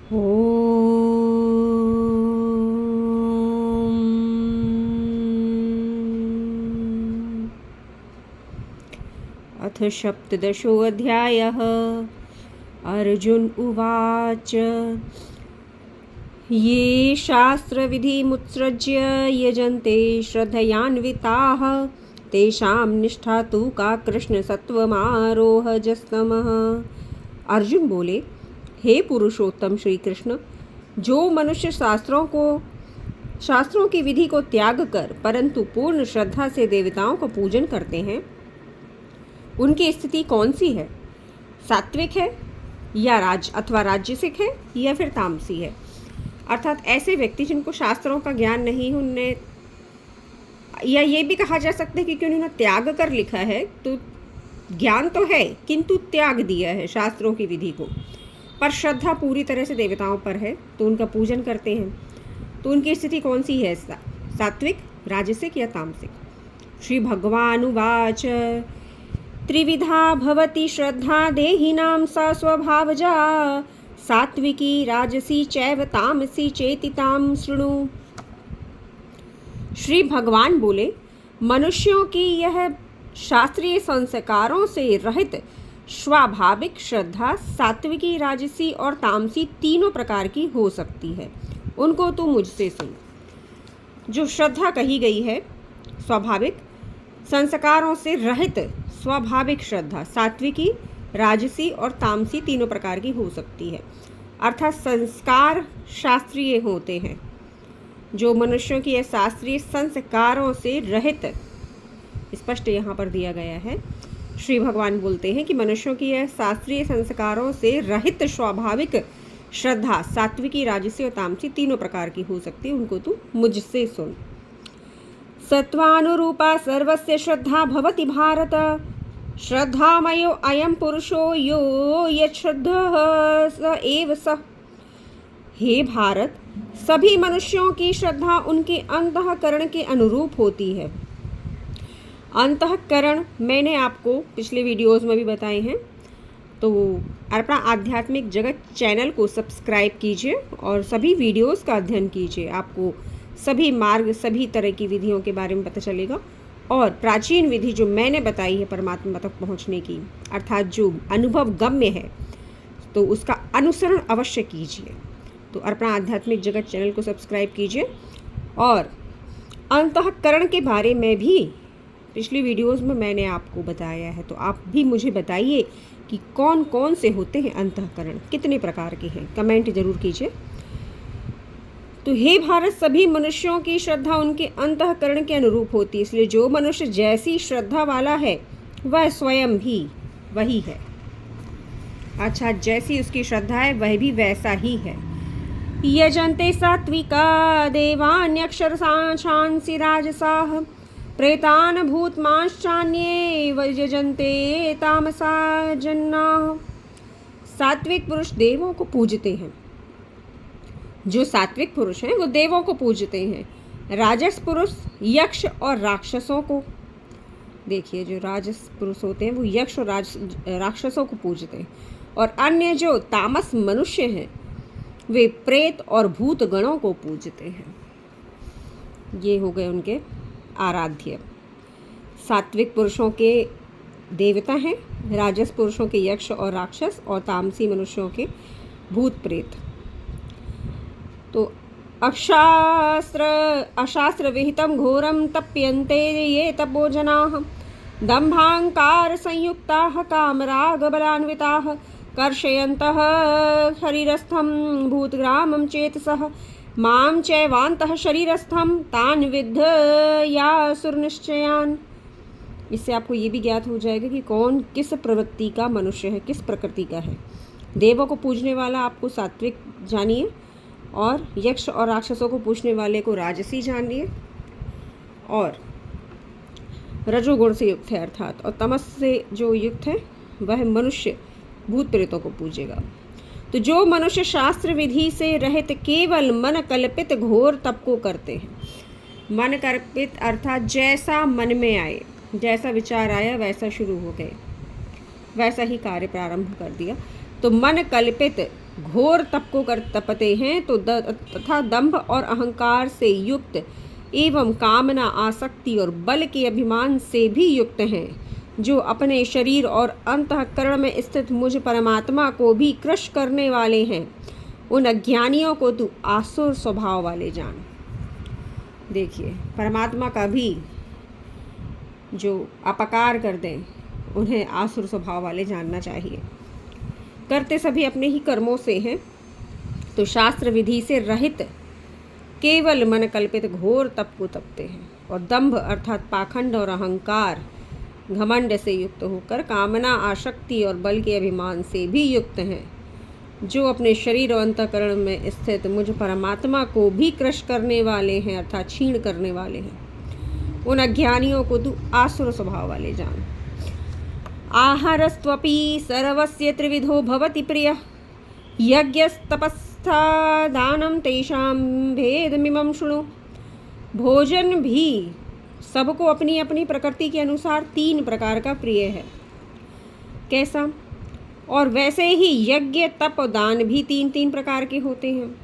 अथ सप्तदशोऽध्यायः। अर्जुन उवाच ये शास्त्रविधिमुत्सृज्य यजन्ते श्रद्धयान्विताः तेषां निष्ठा तु का कृष्णसत्त्वमारोहजस्तमः। अर्जुन बोले, हे पुरुषोत्तम श्री कृष्ण, जो मनुष्य शास्त्रों की विधि को त्याग कर परंतु पूर्ण श्रद्धा से देवताओं का पूजन करते हैं, उनकी स्थिति कौन सी है? सात्विक है या राजसिक है या फिर तामसी है? अर्थात ऐसे व्यक्ति जिनको शास्त्रों का ज्ञान नहीं, उनने, या ये भी कहा जा सकता है क्योंकि उन्होंने त्याग कर लिखा है, तो ज्ञान तो है किंतु त्याग दिया है शास्त्रों की विधि को, पर श्रद्धा पूरी तरह से देवताओं पर है तो उनका पूजन करते हैं। तो उनकी स्थिति कौन सी है? सात्विक, राजसिक या तामसिक? श्री भगवानुवाच त्रिविधा भवति श्रद्धा देहिनां सा स्वभावजा सात्विकी राजसी चैव तामसी चेति तां शृणु। श्री भगवान बोले, मनुष्यों की यह शास्त्रीय संस्कारों से रहित स्वाभाविक श्रद्धा सात्विकी, राजसी और तामसी तीनों प्रकार की हो सकती है। उनको तू मुझसे सुन। जो श्रद्धा कही गई है, स्वाभाविक संस्कारों से रहित स्वाभाविक श्रद्धा सात्विकी, राजसी और तामसी तीनों प्रकार की हो सकती है। अर्थात संस्कार शास्त्रीय होते हैं। जो मनुष्यों की यह शास्त्रीय संस्कारों से रहित, स्पष्ट यहाँ पर दिया गया है, श्री भगवान बोलते हैं कि मनुष्यों की यह शास्त्रीय संस्कारों से रहित स्वाभाविक श्रद्धा सात्विकी, राजसी और तामसी तीनों प्रकार की हो सकती है। उनको तू मुझसे सुन। सत्वानुरूपा सर्वस्य श्रद्धा भवति भारत श्रद्धामयो अयम पुरुषो यो यच्छ्रद्धः स एव सः। हे भारत, सभी मनुष्यों की श्रद्धा उनके अंतःकरण के अनुरूप होती है। अंतःकरण मैंने आपको पिछले वीडियोस में भी बताए हैं, तो अपना आध्यात्मिक जगत चैनल को सब्सक्राइब कीजिए और सभी वीडियोस का अध्ययन कीजिए। आपको सभी मार्ग, सभी तरह की विधियों के बारे में पता चलेगा। और प्राचीन विधि जो मैंने बताई है परमात्मा तक पहुंचने की, अर्थात जो अनुभव गम्य है, तो उसका अनुसरण अवश्य कीजिए। तो अपना आध्यात्मिक जगत चैनल को सब्सक्राइब कीजिए। और अंतःकरण के बारे में भी पिछली वीडियोस में मैंने आपको बताया है, तो आप भी मुझे बताइए कि कौन कौन से होते हैं अंतःकरण, कितने प्रकार के हैं, कमेंट जरूर कीजिए। तो हे भारत, सभी मनुष्यों की श्रद्धा उनके अंतःकरण के अनुरूप होती है, इसलिए जो मनुष्य जैसी श्रद्धा वाला है वह स्वयं भी वही है। अच्छा, जैसी उसकी श्रद्धा है वह भी वैसा ही है। यजन्ते सात्विका देवान्यक्षरसांसि राजसाः प्रेतान् भूतमांश्चान्ये यजन्ते तामसा जन्नाः। सात्विक पुरुष देवों को पूजते हैं। जो सात्विक पुरुष हैं वो देवों को पूजते हैं। राजस पुरुष यक्ष और राक्षसों को, देखिए जो राजस पुरुष होते हैं वो यक्ष और राक्षसों को पूजते हैं। और अन्य जो तामस मनुष्य हैं वे प्रेत और भूत गणों को पूजते हैं। ये हो गए उनके आराध्य। सात्विक पुरुषों के देवता हैं, राजस पुरुषों के यक्ष और राक्षस, और तामसी मनुष्यों के भूत प्रेत। तो अशास्त्र विहितं घोरं तप्यन्ते ये तपो जनाः दम्भांकार संयुक्ताः कामरागबलान्विताः कर्षयन्तः शरीरस्थं भूतग्रामं चेतसः मां चैवान्तः शरीरस्थं तान् विद्धयासुरनिश्चयान्। इससे आपको ये भी ज्ञात हो जाएगा कि कौन किस प्रवृत्ति का मनुष्य है, किस प्रकृति का है। देवों को पूजने वाला आपको सात्विक जानिए, और यक्ष और राक्षसों को पूजने वाले को राजसी जानिए, और रजोगुण से युक्त है अर्थात, और तमस से जो युक्त है वह मनुष्य भूत प्रेतों को पूजेगा। तो जो मनुष्य शास्त्र विधि से रहित केवल मन कल्पित घोर तप को करते हैं, मन कल्पित अर्थात जैसा मन में आए, जैसा विचार आया वैसा शुरू हो गए, वैसा ही कार्य प्रारंभ कर दिया। तो मन कल्पित घोर तप को कर तपते हैं तो तथा दंभ और अहंकार से युक्त एवं कामना, आसक्ति और बल के अभिमान से भी युक्त हैं, जो अपने शरीर और अंतःकरण में स्थित मुझ परमात्मा को भी क्रश करने वाले हैं, उन अज्ञानियों को तू आसुर स्वभाव वाले जान। देखिए, परमात्मा का भी जो अपकार कर दें उन्हें आसुर स्वभाव वाले जानना चाहिए। करते सभी अपने ही कर्मों से हैं, तो शास्त्र विधि से रहित केवल मन कल्पित घोर तप को तपते हैं, और दंभ अर्थात पाखंड और अहंकार, घमंड से युक्त होकर कामना, आसक्ति और बल के अभिमान से भी युक्त हैं, जो अपने शरीर और अंतःकरण में स्थित मुझ परमात्मा को भी क्रश करने वाले हैं, अर्थात क्षीण करने वाले हैं। उन अज्ञानियों को तू आसुर स्वभाव वाले जान। आहारस्त्वपि सर्वस्य त्रिविधो भवति प्रियः, यज्ञस्तपस्था दानं तेषां भेदमिमं शृणु। भोजन भी सबको अपनी अपनी प्रकृति के अनुसार 3 प्रकार का प्रिय है। कैसा? और वैसे ही यज्ञ, तप और दान भी 3-3 प्रकार के होते हैं।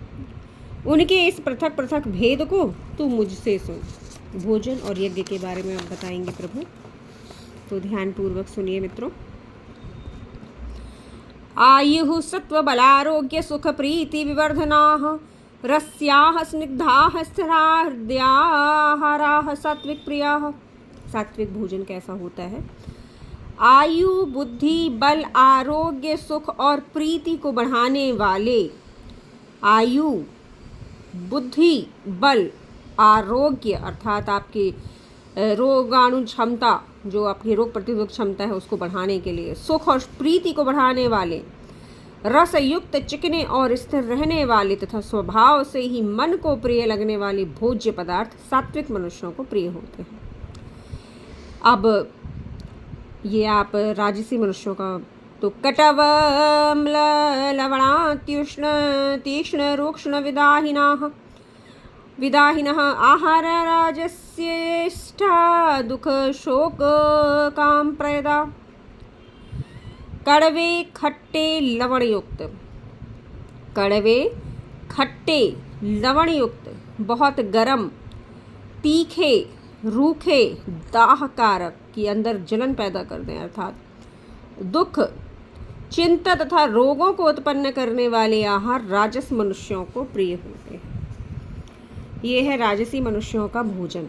उनके इस पृथक पृथक भेद को तू मुझसे सुन। भोजन और यज्ञ के बारे में अब बताएंगे प्रभु, तो ध्यान पूर्वक सुनिए मित्रों। आयुः सत्व बलारोग्य सुख प्रीति विवर्धनाः, रस्याः स्निग्धाः स्थिरा हृदयाहाराः सात्विक प्रियाः। सात्विक भोजन कैसा होता है? आयु, बुद्धि, बल, आरोग्य, सुख और प्रीति को बढ़ाने वाले, आयु, बुद्धि, बल, आरोग्य अर्थात आपकी रोगाणु क्षमता, जो आपकी रोग प्रतिरोधक क्षमता है उसको बढ़ाने के लिए, सुख और प्रीति को बढ़ाने वाले, रस युक्त, चिकने और स्थिर रहने वाले तथा स्वभाव से ही मन को प्रिय लगने वाले भोज्य पदार्थ सात्विक मनुष्यों को प्रिय होते हैं। अब ये आप राजसी मनुष्यों का, तो कटव अम्ल लवणात्युष्ण तीक्ष्ण रूक्ष्ण विदाहिनः आहार राजस्येष्टा दुख शोक काम प्रयदा। कड़वे खट्टे लवण युक्त, कड़वे खट्टे लवण युक्त, बहुत गर्म, तीखे, रूखे, दाहकारक कि अंदर जलन पैदा कर दें, अर्थात दुख, चिंता तथा रोगों को उत्पन्न करने वाले आहार राजस मनुष्यों को प्रिय होते हैं। ये है राजसी मनुष्यों का भोजन।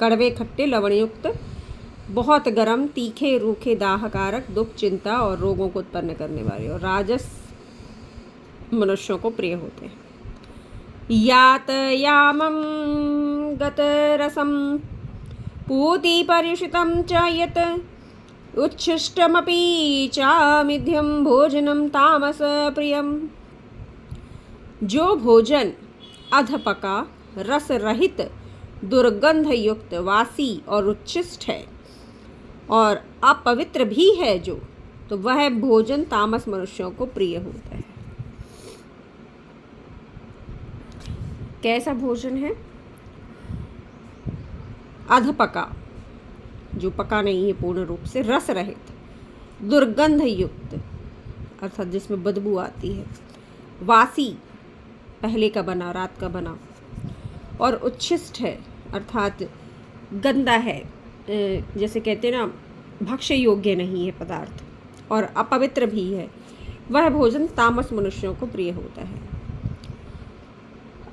कड़वे खट्टे लवणयुक्त, बहुत गर्म, तीखे, रूखे, दाहकारक, दुख, चिंता और रोगों को उत्पन्न करने वाले, और राजस मनुष्यों को प्रिय होते हैं। यात यामं गत रसम पूति परिषितं च यत् उच्छिष्टमपि चामिध्यं भोजनं तामस प्रियम। जो भोजन अधपका, रस रहित, दुर्गंध युक्त, वासी और उच्छिष्ट है और अपवित्र भी है जो, तो वह भोजन तामस मनुष्यों को प्रिय होता है। कैसा भोजन है? अधपका, जो पका नहीं है पूर्ण रूप से, रस रहित, दुर्गंध युक्त अर्थात जिसमें बदबू आती है, वासी, पहले का बना, रात का बना, और उच्छिष्ट है अर्थात गंदा है, जैसे कहते हैं ना, भक्ष्य योग्य नहीं है पदार्थ, और अपवित्र भी है, वह भोजन तामस मनुष्यों को प्रिय होता है।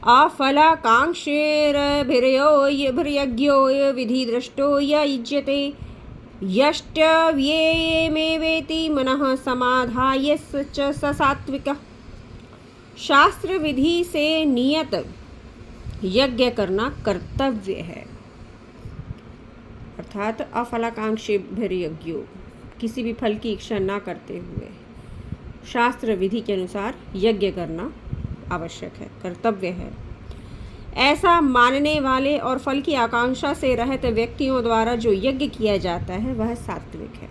अफलाकांक्षेरभिर्यज्ञो विधि दृष्टो य युज्यते यष्टव्येमेवेति मनः समाधाय च स सात्विकः। शास्त्र विधि से नियत यज्ञ करना कर्तव्य है, अर्थात अफलाकांक्षेभिर्यज्ञो, किसी भी फल की इच्छा ना करते हुए शास्त्र विधि के अनुसार यज्ञ करना आवश्यक है, कर्तव्य है। ऐसा मानने वाले और फल की आकांक्षा से रहित व्यक्तियों द्वारा जो यज्ञ किया जाता है वह सात्विक है।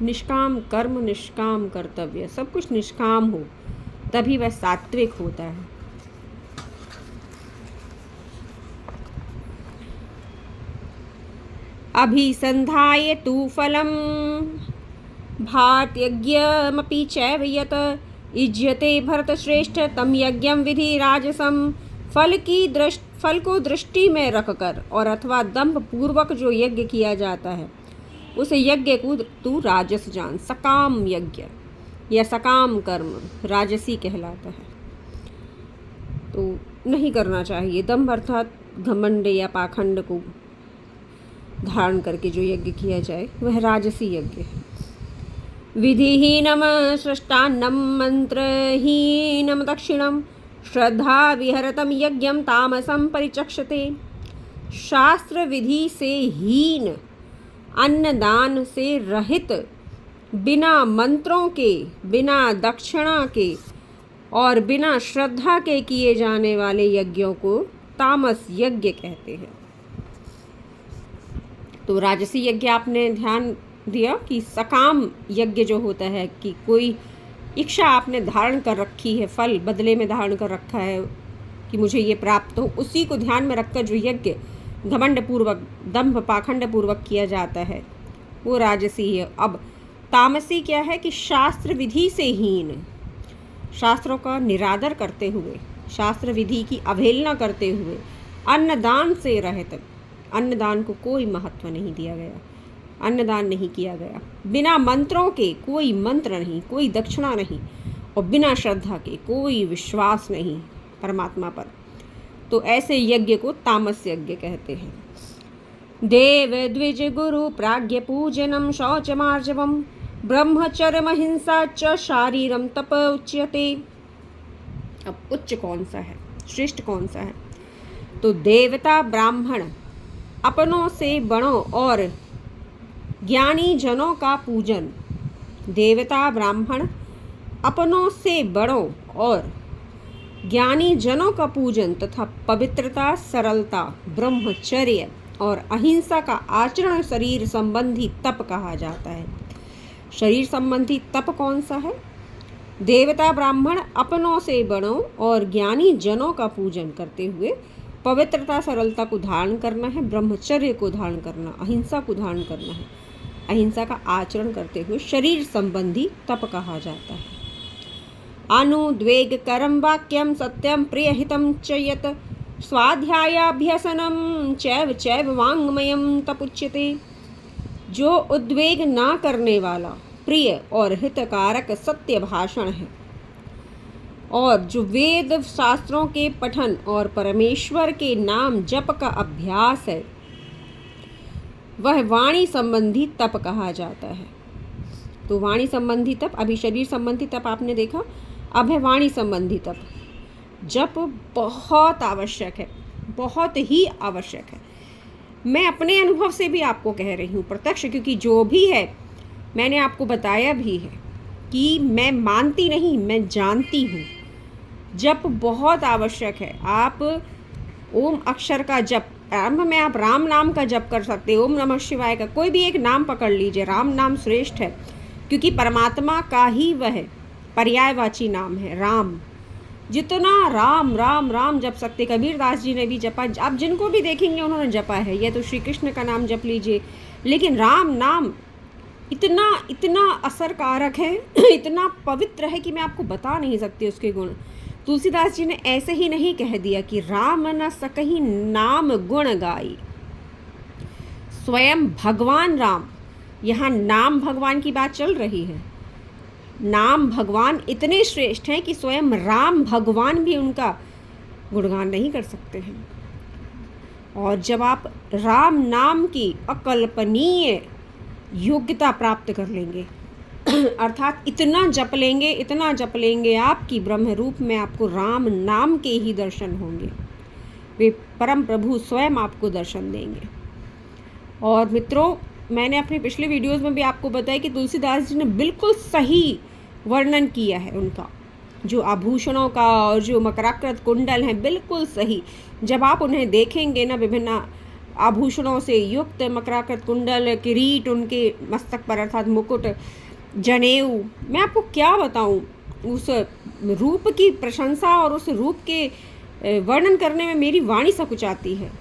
निष्काम कर्म, निष्काम कर्तव्य, सब कुछ निष्काम हो तभी वह सात्विक होता है। अभिसंधाय तु फलम भात्यज्ञमपि चैव यत् इज्यते भरत श्रेष्ठ तम यज्ञम विधि राजसम, फल को दृष्टि में रखकर और अथवा दंभ पूर्वक जो यज्ञ किया जाता है उस यज्ञ को तू राजस जान। सकाम यज्ञ या सकाम कर्म राजसी कहलाता है, तो नहीं करना चाहिए। दंभ अर्थात घमंड या पाखंड को धारण करके जो यज्ञ किया जाए वह राजसी यज्ञ है। विधिहीनम सृष्टान्नम मंत्रहीनम दक्षिणम, श्रद्धा विहरतम यज्ञम तामसम परिचक्षते। शास्त्र विधि से हीन, अन्नदान से रहित, बिना मंत्रों के, बिना दक्षिणा के और बिना श्रद्धा के किए जाने वाले यज्ञों को तामस यज्ञ कहते हैं। तो राजसी यज्ञ आपने ध्यान दिया कि सकाम यज्ञ जो होता है कि कोई इच्छा आपने धारण कर रखी है, फल बदले में धारण कर रखा है कि मुझे ये प्राप्त हो, उसी को ध्यान में रखकर जो यज्ञ घमंड पूर्वक, दंभ पाखंड पूर्वक किया जाता है वो राजसी है। अब तामसी क्या है कि शास्त्र विधि से हीन, शास्त्रों का निरादर करते हुए, शास्त्र विधि की अवहेलना करते हुए, अन्नदान से रहित, अन्नदान को कोई महत्व नहीं दिया गया, अन्नदान नहीं किया गया, बिना मंत्रों के, कोई मंत्र नहीं, कोई दक्षिणा नहीं, और बिना श्रद्धा के, कोई विश्वास नहीं परमात्मा पर, तो ऐसे यज्ञ को तामस यज्ञ कहते हैं। देव द्विज गुरु प्राज्ञ पूजनम शौचमार्जवम, ब्रह्मचर्य हिंसा च शारीरम तप उच्यते। अब उच्च कौन सा है, श्रेष्ठ कौन सा है? तो देवता ब्राह्मण अपनों से बड़ों और ज्ञानी जनों का पूजन, देवता ब्राह्मण अपनों से बड़ों और ज्ञानी जनों का पूजन तथा पवित्रता, सरलता, ब्रह्मचर्य और अहिंसा का आचरण शरीर संबंधी तप कहा जाता है। शरीर संबंधी तप कौन सा है? देवता ब्राह्मण अपनों से बड़ों और ज्ञानी जनों का पूजन करते हुए पवित्रता, सरलता को धारण करना है, ब्रह्मचर्य को धारण करना, अहिंसा को धारण करना है, अहिंसा का आचरण करते हुए शरीर संबंधी तप कहा जाता है। अनुद्वेग करम वाक्यम सत्यम प्रियहितम च यत्, स्वाध्यायाभ्यसनम चैव चैव वाङ्मयम तपुच्यते। जो उद्वेग ना करने वाला, प्रिय और हितकारक सत्य भाषण है और जो वेद शास्त्रों के पठन और परमेश्वर के नाम जप का अभ्यास है वह वाणी संबंधी तप कहा जाता है। तो वाणी संबंधी तप, अभी शरीर संबंधी तप आपने देखा, अब है वाणी संबंधी तप। जप बहुत आवश्यक है, बहुत ही आवश्यक है। मैं अपने अनुभव से भी आपको कह रही हूँ प्रत्यक्ष, क्योंकि जो भी है मैंने आपको बताया भी है कि मैं मानती नहीं, मैं जानती हूँ। जप बहुत आवश्यक है। आप ओम अक्षर का जप, आरंभ में आप राम नाम का जप कर सकते हो, ओम नमः शिवाय का कोई भी एक नाम पकड़ लीजिए। राम नाम श्रेष्ठ है क्योंकि परमात्मा का ही वह पर्यायवाची नाम है राम। जितना राम राम राम जप सकते, कबीरदास जी ने भी जपा, आप जिनको भी देखेंगे उन्होंने जपा है। यह तो श्री कृष्ण का नाम जप लीजिए, लेकिन राम नाम इतना इतना असरकारक है, इतना पवित्र है कि मैं आपको बता नहीं सकती उसके गुण। तुलसीदास जी ने ऐसे ही नहीं कह दिया कि राम न सकहि नाम गुण गाई, स्वयं भगवान राम, यहाँ नाम भगवान की बात चल रही है। नाम भगवान इतने श्रेष्ठ हैं कि स्वयं राम भगवान भी उनका गुणगान नहीं कर सकते हैं। और जब आप राम नाम की अकल्पनीय योग्यता प्राप्त कर लेंगे अर्थात इतना जप लेंगे आप कि ब्रह्म रूप में आपको राम नाम के ही दर्शन होंगे, वे परम प्रभु स्वयं आपको दर्शन देंगे। और मित्रों, मैंने अपने पिछले वीडियोस में भी आपको बताया कि तुलसीदास जी ने बिल्कुल सही वर्णन किया है उनका, जो आभूषणों का और जो मकराकृत कुंडल हैं बिल्कुल सही। जब आप उन्हें देखेंगे ना, विभिन्न आभूषणों से युक्त मकराकृत कुंडल, किरीट उनके मस्तक पर अर्थात मुकुट, जनेऊ, मैं आपको क्या बताऊं, उस रूप की प्रशंसा और उस रूप के वर्णन करने में मेरी वाणी सकुचाती है।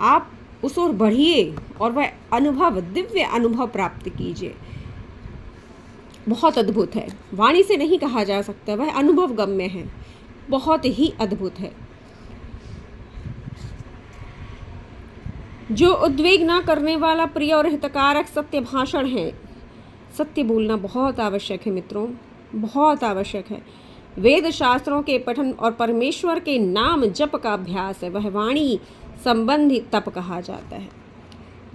आप उस ओर बढ़िए और वह अनुभव, दिव्य अनुभव प्राप्त कीजिए। बहुत अद्भुत है, वाणी से नहीं कहा जा सकता, वह अनुभव गम्य है, बहुत ही अद्भुत है। जो उद्वेग न करने वाला प्रिय और हितकारक सत्य भाषण है। सत्य बोलना बहुत आवश्यक है मित्रों, बहुत आवश्यक है। वेद शास्त्रों के पठन और परमेश्वर के नाम जप का अभ्यास है, वह वाणी संबंधी तप कहा जाता है।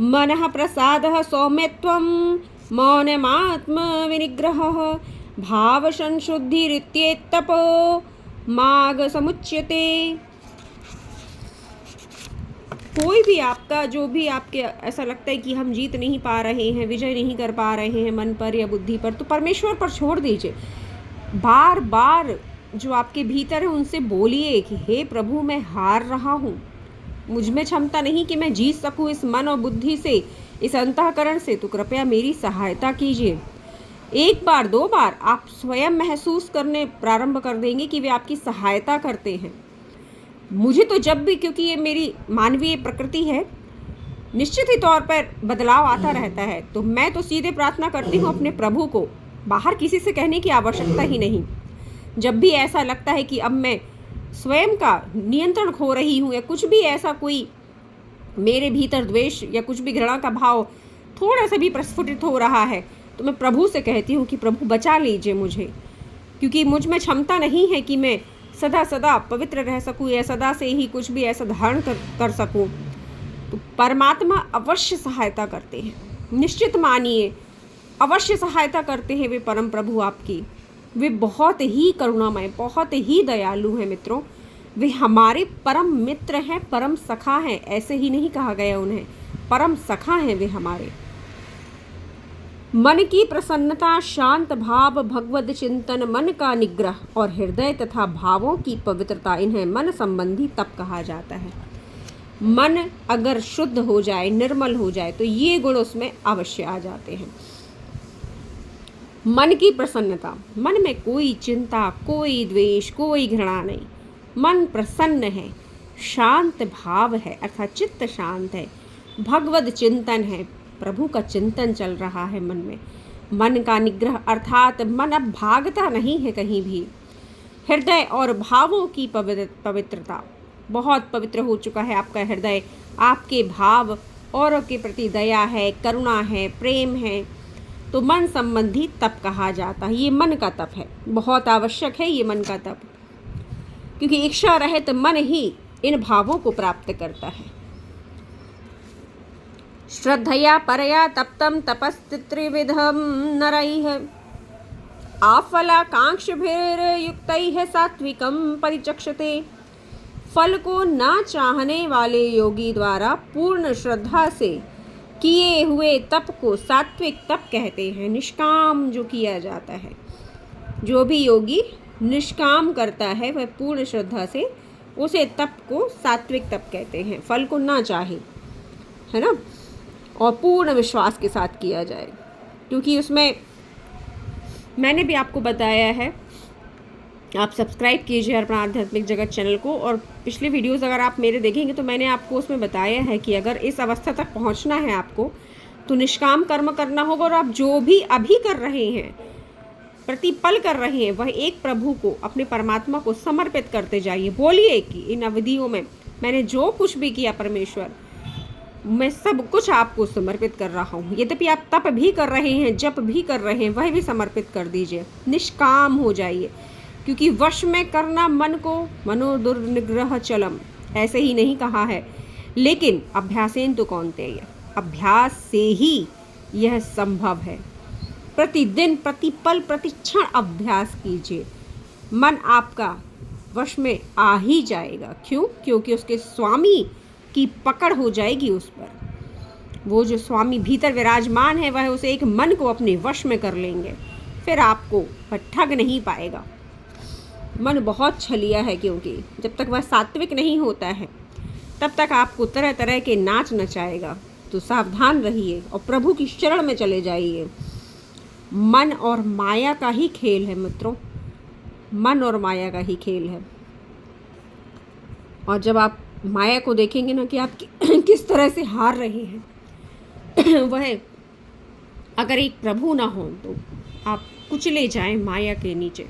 मनः प्रसादः सौम्यत्वं मौनमात्म विनिग्रहः भाव संशुद्धिरित्येतपो माग समुच्यते। कोई भी आपका जो भी आपके ऐसा लगता है कि हम जीत नहीं पा रहे हैं, विजय नहीं कर पा रहे हैं मन पर या बुद्धि पर, तो परमेश्वर पर छोड़ दीजिए। बार बार जो आपके भीतर है उनसे बोलिए कि हे प्रभु, मैं हार रहा हूँ, मुझ में क्षमता नहीं कि मैं जीत सकूँ इस मन और बुद्धि से, इस अंतःकरण से, तो कृपया मेरी सहायता कीजिए। एक बार दो बार आप स्वयं महसूस करने प्रारंभ कर देंगे कि वे आपकी सहायता करते हैं। मुझे तो जब भी, क्योंकि ये मेरी मानवीय प्रकृति है, निश्चित ही तौर पर बदलाव आता रहता है, तो मैं तो सीधे प्रार्थना करती हूँ अपने प्रभु को, बाहर किसी से कहने की आवश्यकता ही नहीं। जब भी ऐसा लगता है कि अब मैं स्वयं का नियंत्रण खो रही हूँ या कुछ भी ऐसा कोई मेरे भीतर द्वेष या कुछ भी घृणा का भाव थोड़ा सा भी प्रस्फुटित हो रहा है, तो मैं प्रभु से कहती हूँ कि प्रभु बचा लीजिए मुझे, क्योंकि मुझ में क्षमता नहीं है कि मैं सदा सदा पवित्र रह सकूँ या सदा से ही कुछ भी ऐसा धारण कर सकूँ। तो परमात्मा अवश्य सहायता करते हैं, निश्चित मानिए अवश्य सहायता करते हैं वे परम प्रभु आपकी। वे बहुत ही करुणामय, बहुत ही दयालु हैं मित्रों। वे हमारे परम मित्र हैं, परम सखा हैं, ऐसे ही नहीं कहा गया उन्हें, परम सखा हैं वे हमारे। मन की प्रसन्नता, शांत भाव, भगवद चिंतन, मन का निग्रह और हृदय तथा भावों की पवित्रता, इन्हें मन संबंधी तप कहा जाता है। मन अगर शुद्ध हो जाए, निर्मल हो जाए, तो ये गुण उसमें अवश्य आ जाते हैं। मन की प्रसन्नता, मन में कोई चिंता, कोई द्वेष, कोई घृणा नहीं, मन प्रसन्न है, शांत भाव है अर्थात चित्त शांत है, भगवद चिंतन है, प्रभु का चिंतन चल रहा है मन में, मन का निग्रह अर्थात मन अब भागता नहीं है कहीं भी, हृदय और भावों की पवित्रता, बहुत पवित्र हो चुका है आपका हृदय, आपके भाव औरों के प्रति दया है, करुणा है, प्रेम है, तो मन संबंधी तप कहा जाता है। ये मन का तप है, बहुत आवश्यक है ये मन का तप, क्योंकि इच्छा रहित मन ही इन भावों को प्राप्त करता है। श्रद्धया परया तप्तं तपस्त्रिविधं नरैः आफलाकांक्षभिर्युक्तैः सात्विकं परिचक्षते। फल को ना चाहने वाले योगी द्वारा पूर्ण श्रद्धा से किए हुए तप को सात्विक तप कहते हैं। निष्काम जो किया जाता है, जो भी योगी निष्काम करता है वह पूर्ण श्रद्धा से, उसे तप को सात्विक तप कहते हैं। फल को ना चाहे, है ना, और पूर्ण विश्वास के साथ किया जाए, क्योंकि उसमें मैंने भी आपको बताया है, आप सब्सक्राइब कीजिए अपना आध्यात्मिक जगत चैनल को, और पिछले वीडियोस अगर आप मेरे देखेंगे तो मैंने आपको उसमें बताया है कि अगर इस अवस्था तक पहुंचना है आपको, तो निष्काम कर्म करना होगा, और आप जो भी अभी कर रहे हैं, प्रतिपल कर रहे हैं, वह एक प्रभु को, अपने परमात्मा को समर्पित करते जाइए। बोलिए कि इन अवधियों में मैंने जो कुछ भी किया परमेश्वर, मैं सब कुछ आपको समर्पित कर रहा हूँ। यद्यपि आप तप भी कर रहे हैं, जप भी कर रहे हैं, वह भी समर्पित कर दीजिए, निष्काम हो जाइए, क्योंकि वश में करना मन को मनोदुर्निग्रह चलम, ऐसे ही नहीं कहा है, लेकिन अभ्यासेन तो कौन्तेय, अभ्यास से ही यह संभव है। प्रतिदिन, प्रतिपल, प्रतिक्षण अभ्यास कीजिए, मन आपका वश में आ ही जाएगा। क्यों? क्योंकि उसके स्वामी की पकड़ हो जाएगी उस पर। वो जो स्वामी भीतर विराजमान है, वह उसे एक मन को अपने वश में कर लेंगे, फिर आपको वह ठग नहीं पाएगा। मन बहुत छलिया है, क्योंकि जब तक वह सात्विक नहीं होता है तब तक आपको तरह तरह के नाच नचाएगा। तो सावधान रहिए और प्रभु की शरण में चले जाइए। मन और माया का ही खेल है मित्रों, मन और माया का ही खेल है। और जब आप माया को देखेंगे ना कि आप किस तरह से हार रहे हैं, वह अगर एक प्रभु ना हो तो आप कुचले जाएं माया के नीचे।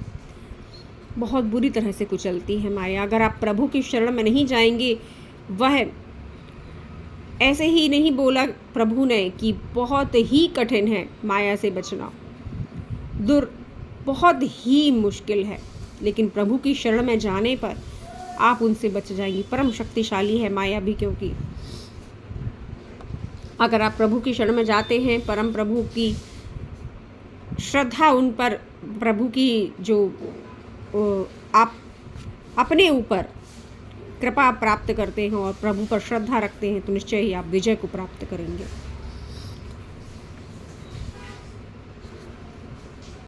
बहुत बुरी तरह से कुचलती है माया। अगर आप प्रभु की शरण में नहीं जाएंगे, वह ऐसे ही नहीं बोला प्रभु ने कि बहुत ही कठिन है माया से बचना, बहुत ही मुश्किल है, लेकिन प्रभु की शरण में जाने पर आप उनसे बच जाएंगी। परम शक्तिशाली है माया भी, क्योंकि अगर आप प्रभु की शरण में जाते हैं, परम प्रभु की श्रद्धा उन पर, प्रभु की जो आप अपने ऊपर कृपा प्राप्त करते हैं और प्रभु पर श्रद्धा रखते हैं, तो निश्चय ही आप विजय को प्राप्त करेंगे।